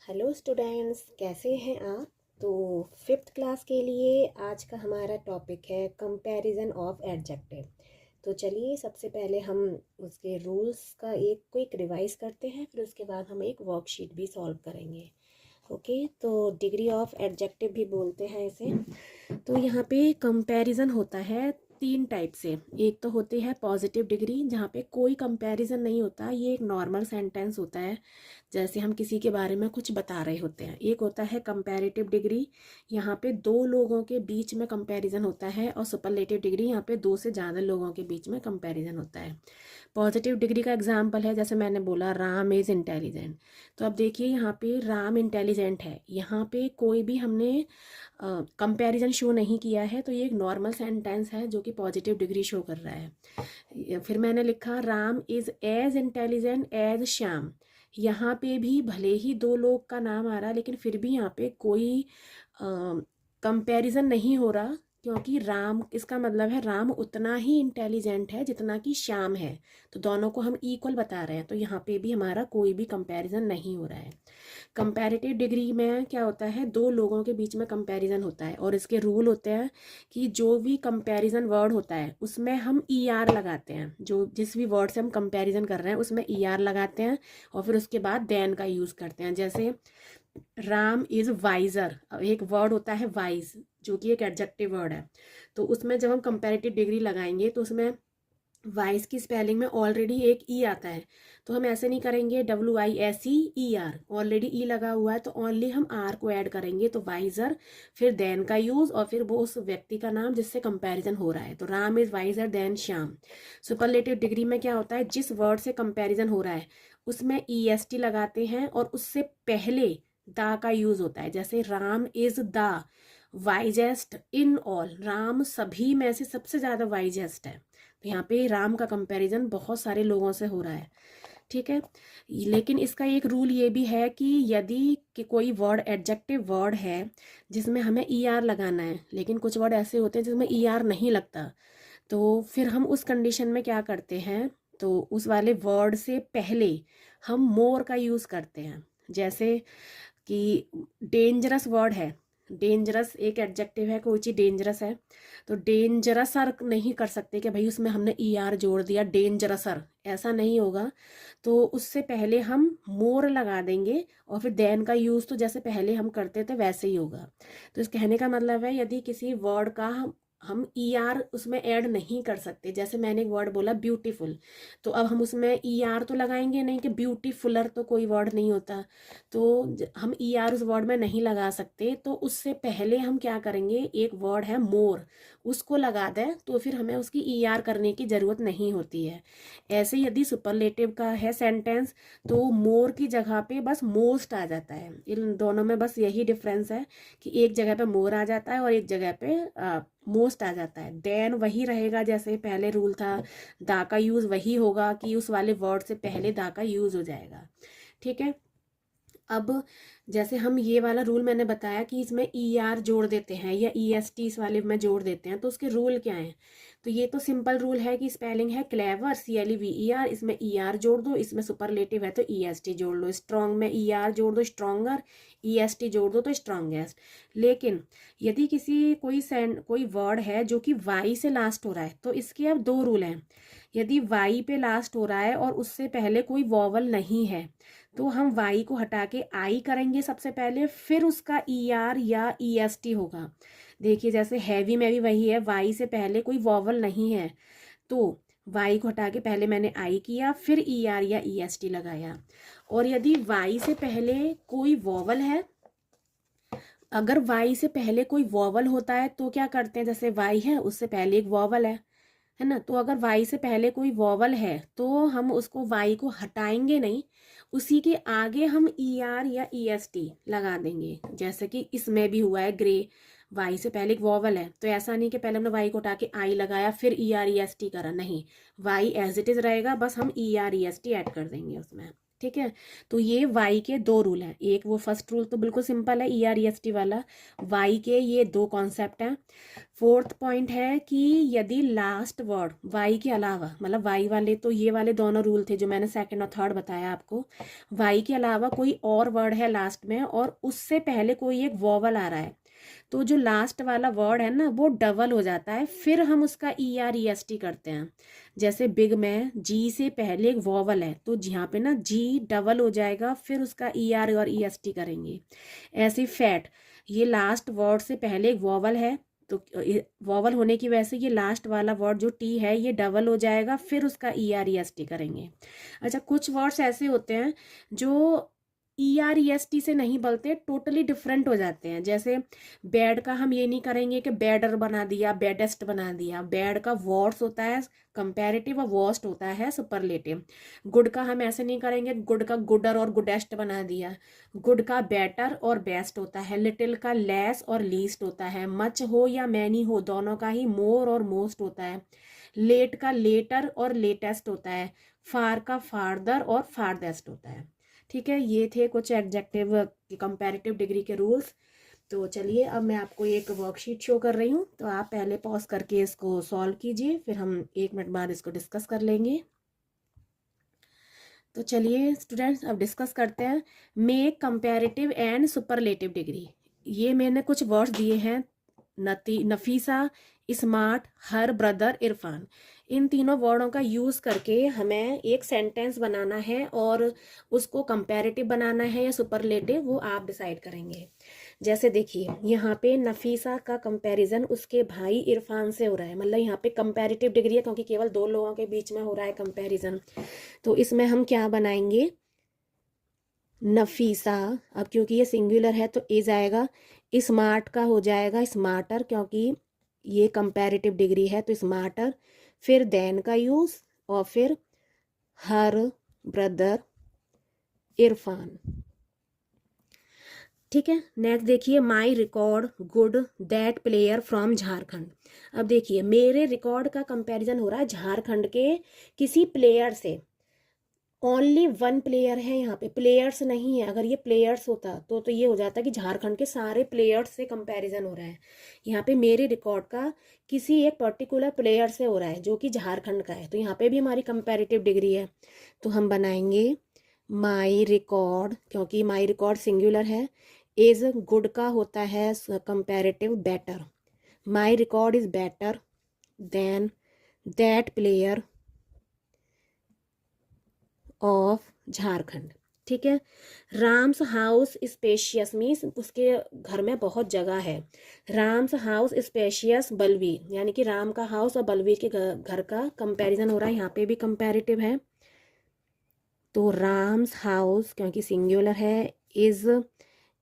Hello students, कैसे हैं आप। तो फिफ्थ क्लास के लिए आज का हमारा टॉपिक है कंपैरिजन ऑफ एडजेक्टिव। तो चलिए सबसे पहले हम उसके रूल्स का एक क्विक रिवाइज करते हैं, फिर उसके बाद हम एक वर्कशीट भी सॉल्व करेंगे। ओके, तो डिग्री ऑफ एडजेक्टिव भी बोलते हैं इसे। तो यहाँ पे कंपैरिजन होता है तीन टाइप से। एक तो होती है पॉजिटिव डिग्री, जहाँ पे कोई कंपैरिजन नहीं होता, ये एक नॉर्मल सेंटेंस होता है, जैसे हम किसी के बारे में कुछ बता रहे होते हैं। एक होता है कंपैरेटिव डिग्री, यहाँ पे दो लोगों के बीच में कंपैरिजन होता है। और सुपरलेटिव डिग्री, यहाँ पे दो से ज़्यादा लोगों के बीच में कंपैरिजन होता है। पॉजिटिव डिग्री का एग्जाम्पल है, जैसे मैंने बोला राम इज़ इंटेलिजेंट। तो अब देखिए यहाँ पे राम इंटेलिजेंट है, यहाँ पे कोई भी हमने कंपैरिजन शो नहीं किया है, तो ये एक नॉर्मल सेंटेंस है जो कि पॉजिटिव डिग्री शो कर रहा है। फिर मैंने लिखा Ram is as intelligent as Shyam. यहाँ पे भी भले ही दो लोग का नाम आ रहा है, लेकिन फिर भी यहाँ पे कोई कंपैरिजन नहीं हो रहा, क्योंकि राम, इसका मतलब है राम उतना ही इंटेलिजेंट है जितना कि श्याम है। तो दोनों को हम इक्वल बता रहे हैं, तो यहाँ पे भी हमारा कोई भी कंपैरिजन नहीं हो रहा है। कंपैरेटिव डिग्री में क्या होता है, दो लोगों के बीच में कंपैरिजन होता है, और इसके रूल होते हैं कि जो भी कंपैरिजन वर्ड होता है उसमें हम ई आर लगाते हैं। जो जिस भी वर्ड से हम कंपैरिजन कर रहे हैं उसमें ई आर लगाते हैं, और फिर उसके बाद देन का यूज़ करते हैं। जैसे राम इज़ वाइजर, एक वर्ड होता है वाइज, जो कि एक एडजेक्टिव वर्ड है। तो उसमें जब हम कंपैरेटिव डिग्री लगाएंगे तो उसमें वाइस की स्पेलिंग में ऑलरेडी एक ई आता है, तो हम ऐसे नहीं करेंगे WISER, ऑलरेडी ई लगा हुआ है, तो ओनली हम आर को ऐड करेंगे, तो वाइजर, फिर देन का यूज, और फिर वो उस व्यक्ति का नाम जिससे कंपैरिजन हो रहा है। तो Ram is visor then Shyam. Superlative degree में क्या होता है, जिस वर्ड से कंपैरिजन हो रहा है उसमें EST लगाते हैं, और उससे पहले दा का यूज होता है। जैसे Ram is the wisest in all, Ram सभी में से सबसे ज्यादा वाइजेस्ट है। तो यहाँ पे राम का कंपैरिजन बहुत सारे लोगों से हो रहा है, ठीक है। लेकिन इसका एक रूल ये भी है कि यदि कि कोई वर्ड एडजेक्टिव वर्ड है जिसमें हमें ER लगाना है, लेकिन कुछ वर्ड ऐसे होते हैं जिसमें ER नहीं लगता, तो फिर हम उस कंडीशन में क्या करते हैं, तो उस वाले वर्ड से पहले हम मोर का यूज़ करते हैं। जैसे कि डेंजरस वर्ड है, डेंजरस एक एडजेक्टिव है, कोई चीज़ डेंजरस है, तो डेंजरसर नहीं कर सकते कि भाई उसमें हमने ER जोड़ दिया डेंजरसर, ऐसा नहीं होगा। तो उससे पहले हम मोर लगा देंगे, और फिर देन का यूज़ तो जैसे पहले हम करते थे वैसे ही होगा। तो इस कहने का मतलब है, यदि किसी वर्ड का हम ER उसमें ऐड नहीं कर सकते, जैसे मैंने एक वर्ड बोला ब्यूटीफुल, तो अब हम उसमें ER तो लगाएंगे नहीं, कि ब्यूटीफुलर तो कोई वर्ड नहीं होता, तो हम ER उस वर्ड में नहीं लगा सकते। तो उससे पहले हम क्या करेंगे, एक वर्ड है मोर, उसको लगा दें, तो फिर हमें उसकी ER करने की ज़रूरत नहीं होती है। ऐसे यदि सुपरलेटिव का है सेंटेंस, तो मोर की जगह पे बस मोस्ट आ जाता है। इन दोनों में बस यही डिफरेंस है कि एक जगह पे मोर आ जाता है और एक जगह पे मोस्ट आ जाता है। देन वही रहेगा जैसे पहले रूल था, दा का यूज़ वही होगा कि उस वाले वर्ड से पहले दा का यूज़ हो जाएगा, ठीक है। अब जैसे हम ये वाला रूल मैंने बताया कि इसमें ER जोड़ देते हैं या EST इस वाले में जोड़ देते हैं, तो उसके रूल क्या हैं। तो ये तो सिंपल रूल है कि स्पेलिंग है क्लेवर, CLEVER, इसमें ER जोड़ दो, इसमें सुपरलेटिव है तो EST जोड़ लो, स्ट्रॉन्ग में ER जोड़ दो स्ट्रॉन्गर, EST जोड़ दो तो स्ट्रॉन्गेस्ट। लेकिन यदि कोई वर्ड है जो कि Y से लास्ट हो रहा है, तो इसके अब दो रूल हैं। यदि Y पे लास्ट हो रहा है और उससे पहले कोई वॉवल नहीं है, तो हम वाई को हटा के आई करेंगे सबसे पहले, फिर उसका ER या EST होगा। देखिए जैसे हैवी में भी वही है, वाई से पहले कोई वॉवल नहीं है, तो वाई को हटा के पहले मैंने आई किया, फिर ER या EST लगाया। और यदि वाई से पहले कोई वॉवल है, अगर वाई से पहले कोई वॉवल होता है तो क्या करते हैं, जैसे वाई है उससे पहले एक वॉवल है ना, तो अगर वाई से पहले कोई वॉवल है तो हम उसको वाई को हटाएंगे नहीं, उसी के आगे हम ER या EST लगा देंगे। जैसे कि इसमें भी हुआ है ग्रे, वाई से पहले एक वॉवल है, तो ऐसा नहीं कि पहले हमने वाई को हटा के आई लगाया फिर ER EST करा, नहीं, वाई एज इट इज रहेगा, बस हम ER EST ऐड कर देंगे उसमें। ठीक है। तो ये वाई के दो रूल हैं, एक वो फर्स्ट रूल तो बिल्कुल सिंपल है EREST वाला, वाई के ये दो कॉन्सेप्ट हैं। फोर्थ पॉइंट है कि यदि लास्ट वर्ड वाई के अलावा, मतलब वाई वाले तो ये वाले दोनों रूल थे जो मैंने सेकंड और थर्ड बताया आपको, वाई के अलावा कोई और वर्ड है लास्ट में और उससे पहले कोई एक वॉवल आ रहा है, तो जो लास्ट वाला वर्ड है ना वो डबल हो जाता है, फिर हम उसका EREST करते हैं। जैसे बिग में जी से पहले एक वॉवल है तो यहाँ पे ना जी डबल हो जाएगा, फिर उसका ER और EST करेंगे। ऐसे फैट, ये लास्ट वर्ड से पहले एक वॉवल है तो वॉवल होने की वजह से ये लास्ट वाला वर्ड जो टी है ये डबल हो जाएगा, फिर उसका EREST करेंगे। अच्छा, कुछ वर्ड्स ऐसे होते हैं जो EREST से नहीं बोलते, टोटली डिफरेंट हो जाते हैं। जैसे बैड का हम ये नहीं करेंगे कि बैडर बना दिया, बैडेस्ट बना दिया। बैड का वर्ड्स होता है कंपैरेटिव और वर्स्ट होता है सुपरलेटिव। गुड का हम ऐसे नहीं करेंगे, गुड का गुडर और गुडेस्ट बना दिया। गुड का बेटर और बेस्ट होता है। लिटिल का लेस और लीस्ट होता है। मच हो या मैनी हो, दोनों का ही मोर और मोस्ट होता है। लेट का लेटर और लेटेस्ट होता है। फार का फार्दर और फारदेस्ट होता है। ठीक है, ये थे कुछ एडजेक्टिव की कंपैरेटिव डिग्री के रूल्स। तो चलिए अब मैं आपको एक वर्कशीट शो कर रही हूँ, तो आप पहले पॉज करके इसको सॉल्व कीजिए, फिर हम 1 मिनट बाद इसको डिस्कस कर लेंगे। तो चलिए स्टूडेंट्स अब डिस्कस करते हैं। Make comparative and superlative degree. ये मैंने कुछ वर्ड्स दिए हैं, Nafisa, smart, her brother, Irfan. इन तीनों वर्डों का यूज़ करके हमें एक सेंटेंस बनाना है और उसको कंपैरेटिव बनाना है या सुपरलेटिव, वो आप डिसाइड करेंगे। जैसे देखिए यहाँ पे नफीसा का कंपैरिजन उसके भाई इरफान से हो रहा है, मतलब यहाँ पे कंपैरेटिव डिग्री है क्योंकि केवल दो लोगों के बीच में हो रहा है कंपैरिजन। तो इसमें हम क्या बनाएंगे, नफीसा, अब क्योंकि ये सिंगुलर है तो इज आएगा। स्मार्ट का हो जाएगा स्मार्टर, क्योंकि ये कंपैरेटिव डिग्री है तो स्मार्टर। फिर देन का यूज और फिर हर ब्रदर इरफान। ठीक है, नेक्स्ट देखिए my record good that player from Jharkhand. अब देखिए मेरे रिकॉर्ड का कंपैरिजन हो रहा है झारखंड के किसी प्लेयर से। ओनली वन प्लेयर है यहाँ पे, प्लेयर्स नहीं है। अगर ये प्लेयर्स होता तो ये हो जाता कि झारखंड के सारे प्लेयर्स से कंपैरिजन हो रहा है। यहाँ पे मेरे रिकॉर्ड का किसी एक पर्टिकुलर प्लेयर से हो रहा है जो कि झारखंड का है, तो यहाँ पे भी हमारी कंपैरेटिव डिग्री है। तो हम बनाएंगे माई रिकॉर्ड, क्योंकि माई रिकॉर्ड सिंगुलर है। इज गुड का होता है comparative better. My record is better than that player of Jharkhand. ठीक है, राम्स हाउस स्पेशियस मीन्स उसके घर में बहुत जगह है। राम्स हाउस स्पेशियस बलवीर, यानी कि राम का हाउस और बलवीर के घर का कंपैरिजन हो रहा है, यहाँ पे भी कंपैरेटिव है। तो राम्स हाउस क्योंकि सिंगुलर है is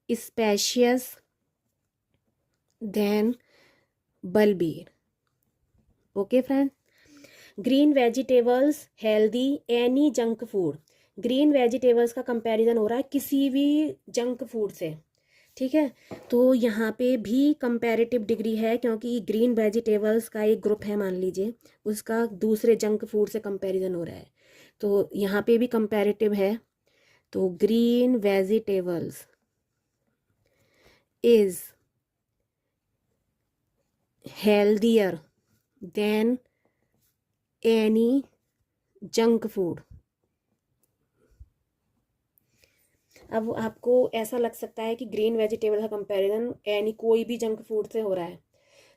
spacious than Balbir. Okay friend. Green vegetables healthy any junk food. Green vegetables का कंपैरिजन हो रहा है किसी भी जंक फूड से। ठीक है, तो यहाँ पे भी कंपैरेटिव डिग्री है क्योंकि ग्रीन वेजिटेबल्स का एक ग्रुप है, मान लीजिए उसका दूसरे जंक फूड से कंपैरिजन हो रहा है, तो यहाँ पे भी कंपैरेटिव है। तो green vegetables is healthier then any junk food. अब आपको ऐसा लग सकता है कि ग्रीन वेजिटेबल का कंपैरिजन यानी कोई भी जंक फूड से हो रहा है,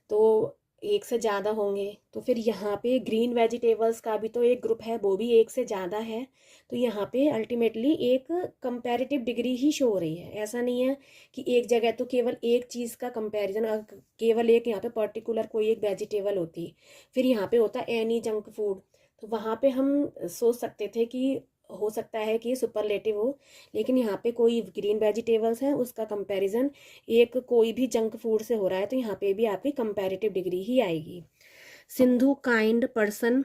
तो एक से ज़्यादा होंगे। तो फिर यहाँ पे ग्रीन वेजिटेबल्स का भी तो एक ग्रुप है, वो भी एक से ज़्यादा है। तो यहाँ पे अल्टीमेटली एक कंपैरेटिव डिग्री ही शो हो रही है। ऐसा नहीं है कि एक जगह तो केवल एक चीज़ का कंपैरिजन, केवल एक यहाँ पे पर्टिकुलर कोई एक वेजिटेबल होती, फिर यहाँ पे होता एनी जंक फूड, तो वहाँ पे हम सोच सकते थे कि हो सकता है कि सुपरलेटिव हो। लेकिन यहाँ पे कोई ग्रीन वेजिटेबल्स है उसका कंपैरिजन एक कोई भी जंक फूड से हो रहा है, तो यहाँ पे भी आपकी कंपैरेटिव डिग्री ही आएगी। Sindhu kind person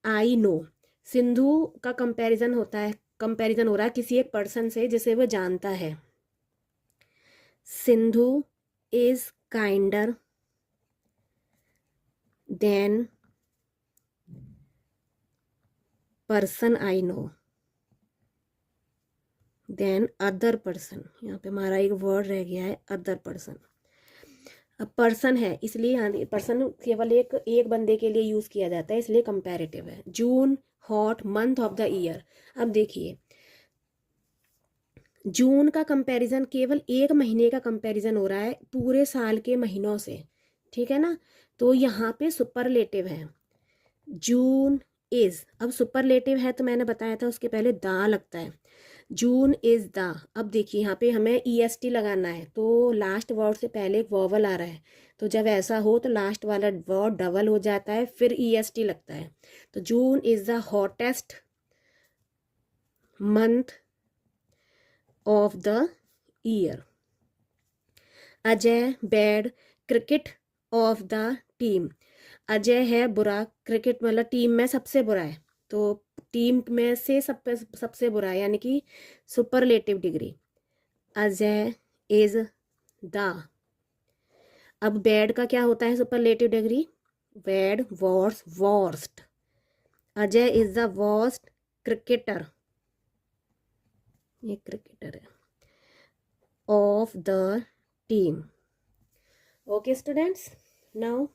I no. Sindhu का कंपैरिजन होता है, कंपैरिजन हो रहा है किसी एक पर्सन से जिसे वो जानता है। Sindhu is kinder than person I know. Than other person, यहाँ पे हमारा एक वर्ड रह गया है अदर पर्सन। अब पर्सन है इसलिए यहाँ पर्सन केवल एक बंदे के लिए यूज़ किया जाता है, इसलिए कंपैरेटिव है। June hot month of the year. अब देखिए जून का कंपैरिजन केवल एक महीने का कंपैरिजन हो रहा है पूरे साल के महीनों से, ठीक है ना। तो यहाँ पे सुपरलेटिव है जून इज। अब सुपरलेटिव है तो मैंने बताया था उसके पहले दा लगता है, जून इज द। अब देखिए यहाँ पे हमें EST लगाना है तो लास्ट वर्ड से पहले एक वॉवल आ रहा है, तो जब ऐसा हो तो लास्ट वाला वर्ड डबल हो जाता है फिर EST लगता है। तो June is the hottest month of the year. Ajay bad cricket of the team. Ajay है बुरा, क्रिकेट मतलब टीम में सबसे बुरा है, तो टीम में से सबसे बुरा है, यानी कि superlative degree. Ajay is the. अब बैड का क्या होता है superlative degree? Bad worse worst. Ajay is the worst cricketer, ये क्रिकेटर है, of the team. Okay students, now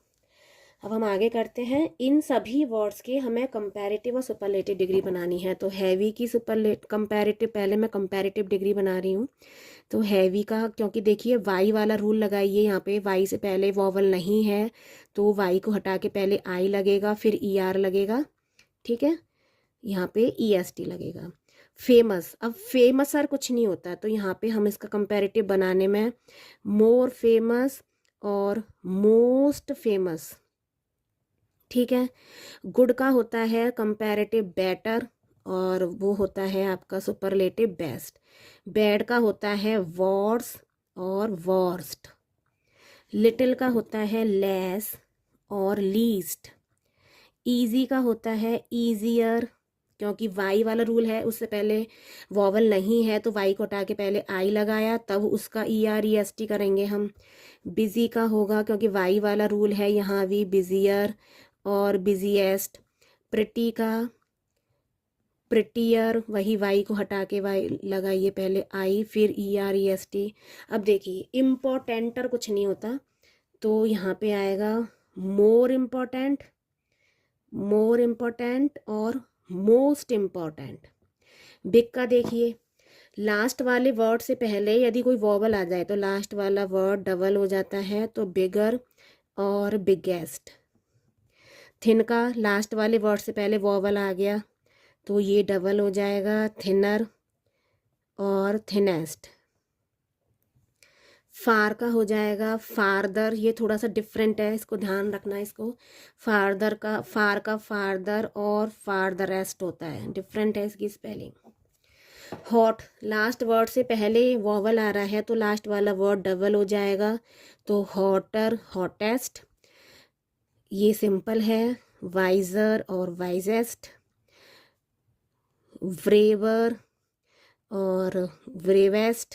अब हम आगे करते हैं। इन सभी वर्ड्स के हमें कंपैरेटिव और सुपरलेटिव डिग्री बनानी है। तो हैवी की कंपैरेटिव, पहले मैं कंपैरेटिव डिग्री बना रही हूँ। तो हैवी का, क्योंकि देखिए वाई वाला रूल लगाइए, यहाँ पे वाई से पहले वॉवल नहीं है तो वाई को हटा के पहले आई लगेगा, फिर ER लगेगा, ठीक है, यहाँ पे EST लगेगा। फेमस, अब फेमस सर कुछ नहीं होता, तो यहाँ पे हम इसका कंपैरेटिव बनाने में मोर फेमस और मोस्ट फेमस, ठीक है। गुड का होता है कंपैरेटिव बेटर और वो होता है आपका सुपरलेटिव बेस्ट। बैड का होता है वर्स और वर्स्ट। लिटिल का होता है लेस और लीस्ट। इजी का होता है ईजियर, क्योंकि वाई वाला रूल है, उससे पहले वॉवल नहीं है तो वाई को हटा के पहले आई लगाया, तब उसका ER EST करेंगे हम। बिजी का होगा क्योंकि वाई वाला रूल है यहाँ भी, बिजियर और बिजिएस्ट। प्रिटी का प्रिटियर, वही वाई को हटा के वाई लगाइए पहले आई, फिर ER EST। अब देखिए इम्पोर्टेंटर कुछ नहीं होता, तो यहाँ पे आएगा मोर इम्पोर्टेंट, मोर इम्पोर्टेंट और मोस्ट इम्पोर्टेंट। बिग का देखिए लास्ट वाले वर्ड से पहले यदि कोई वॉवल आ जाए तो लास्ट वाला वर्ड डबल हो जाता है, तो बिगर और बिगेस्ट। थिन का लास्ट वाले वर्ड से पहले वॉवल आ गया तो ये डबल हो जाएगा, थिनर और थिनेस्ट। फार का हो जाएगा फारदर, ये थोड़ा सा डिफरेंट है, इसको ध्यान रखना है इसको। फारदर का, फार का फारदर और फारदरेस्ट होता है, डिफरेंट है इसकी स्पेलिंग। हॉट लास्ट वर्ड से पहले वॉवल आ रहा है तो लास्ट वाला वर्ड डबल हो जाएगा, तो हॉटर हॉटेस्ट। ये सिंपल है, वाइजर और वाइजेस्ट। व्रेवर और व्रेवेस्ट,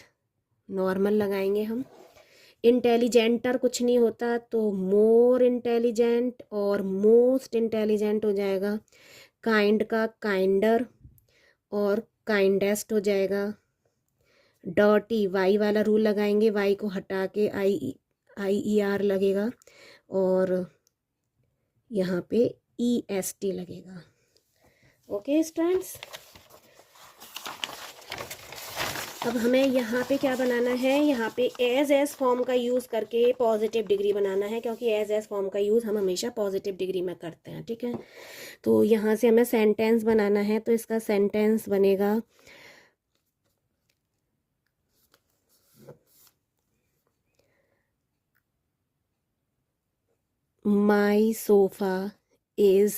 नॉर्मल लगाएंगे हम। इंटेलिजेंटर कुछ नहीं होता, तो मोर इंटेलिजेंट और मोस्ट इंटेलिजेंट हो जाएगा। काइंड का काइंडर और काइंडेस्ट हो जाएगा। डर्टी वाई वाला रूल लगाएंगे, वाई को हटा के IER लगेगा और यहाँ पे EST लगेगा। ओके स्टूडेंट्स, अब हमें यहाँ पे क्या बनाना है, यहाँ पे एज फॉर्म का यूज़ करके पॉजिटिव डिग्री बनाना है, क्योंकि एज फॉर्म का यूज़ हम हमेशा पॉजिटिव डिग्री में करते हैं, ठीक है। तो यहाँ से हमें सेंटेंस बनाना है, तो इसका सेंटेंस बनेगा my sofa is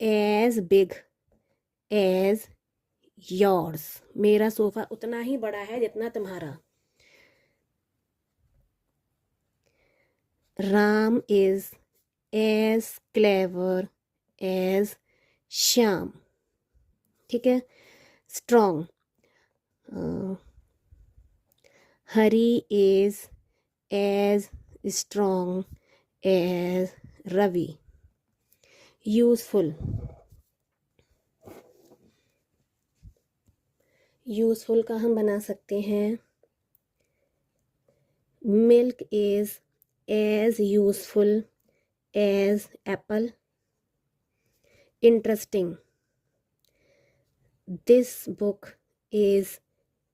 as big as yours. मेरा सोफा उतना ही बड़ा है जितना तुम्हारा। Ram is as clever as Shyam, ठीक है। Strong, Hari is as strong as Ravi. Useful, useful का हम बना सकते हैं milk is as useful as apple. Interesting, this book is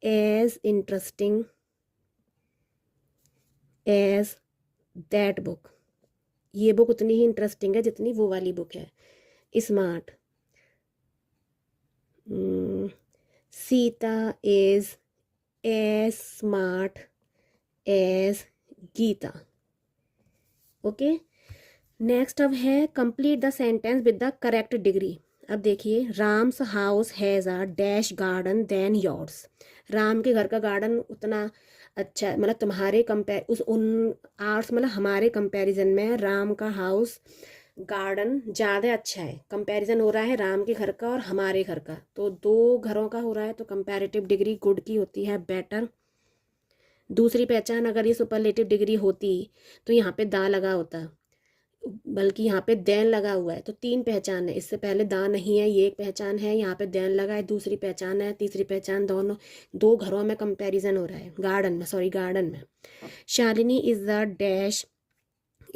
as interesting as that book. ये बुक उतनी ही इंटरेस्टिंग है जितनी वो वाली बुक है। Smart, Sita is as smart as Geeta. Okay, next अब है complete the sentence with the correct degree. अब देखिए, Ram's house has a dash garden than yours. Ram के घर का गार्डन उतना अच्छा, मतलब तुम्हारे कंपेयर उस उन आर्ट्स, मतलब हमारे कंपैरिजन में राम का हाउस गार्डन ज़्यादा अच्छा है। कंपैरिजन हो रहा है राम के घर का और हमारे घर का, तो दो घरों का हो रहा है, तो कंपैरेटिव डिग्री गुड की होती है बेटर। दूसरी पहचान, अगर ये सुपरलेटिव डिग्री होती तो यहाँ पे दा लगा होता, बल्कि यहाँ पे देन लगा हुआ है, तो तीन पहचान है। इससे पहले दा नहीं है, ये एक पहचान है, यहाँ पे देन लगा है, दूसरी पहचान है, तीसरी पहचान। दोनों दो घरों में कंपैरिजन हो रहा है, गार्डन में, सॉरी गार्डन में। Shalini is the dash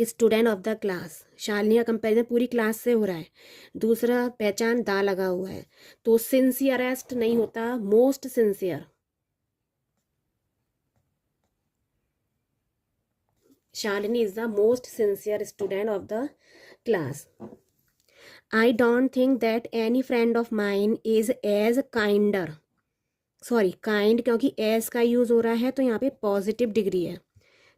student of the class. Shalini का कंपैरिजन पूरी क्लास से हो रहा है। दूसरा पहचान दा लगा हुआ है, तो सिंसियरेस्ट नहीं होता, most sincere. Shalini is the most sincere student of the class. I don't think that any friend of mine is as kinder. Sorry, kind, क्योंकि एस का यूज़ हो रहा है तो यहाँ पे पॉजिटिव डिग्री है।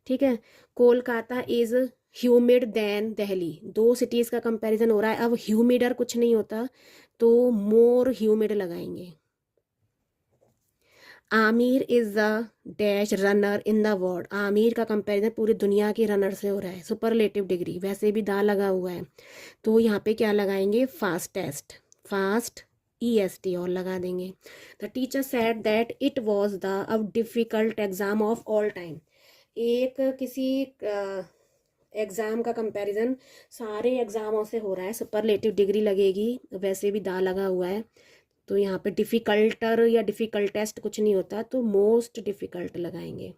ठीक है, Kolkata is humid than Delhi. दो सिटीज़ का कंपैरिजन हो रहा है। अब ह्यूमिडर कुछ नहीं होता, तो मोर ह्यूमिड लगाएंगे। Aamir is the dash runner in the world. Aamir का कंपैरिजन पूरी दुनिया के रनर से हो रहा है, सुपरलेटिव डिग्री। वैसे भी दा लगा हुआ है, तो यहाँ पे क्या लगाएंगे, फास्टेस्ट, फास्ट EST और लगा देंगे। The teacher said that it was the अब difficult exam of all time. एक किसी एग्ज़ाम का कंपैरिजन सारे एग्ज़ामों से हो रहा है, सुपरलेटिव डिग्री लगेगी। वैसे भी दा लगा हुआ है, तो यहाँ पे डिफ़िकल्टर या डिफ़िकल्टेस्ट कुछ नहीं होता, तो मोस्ट डिफ़िकल्ट लगाएंगे।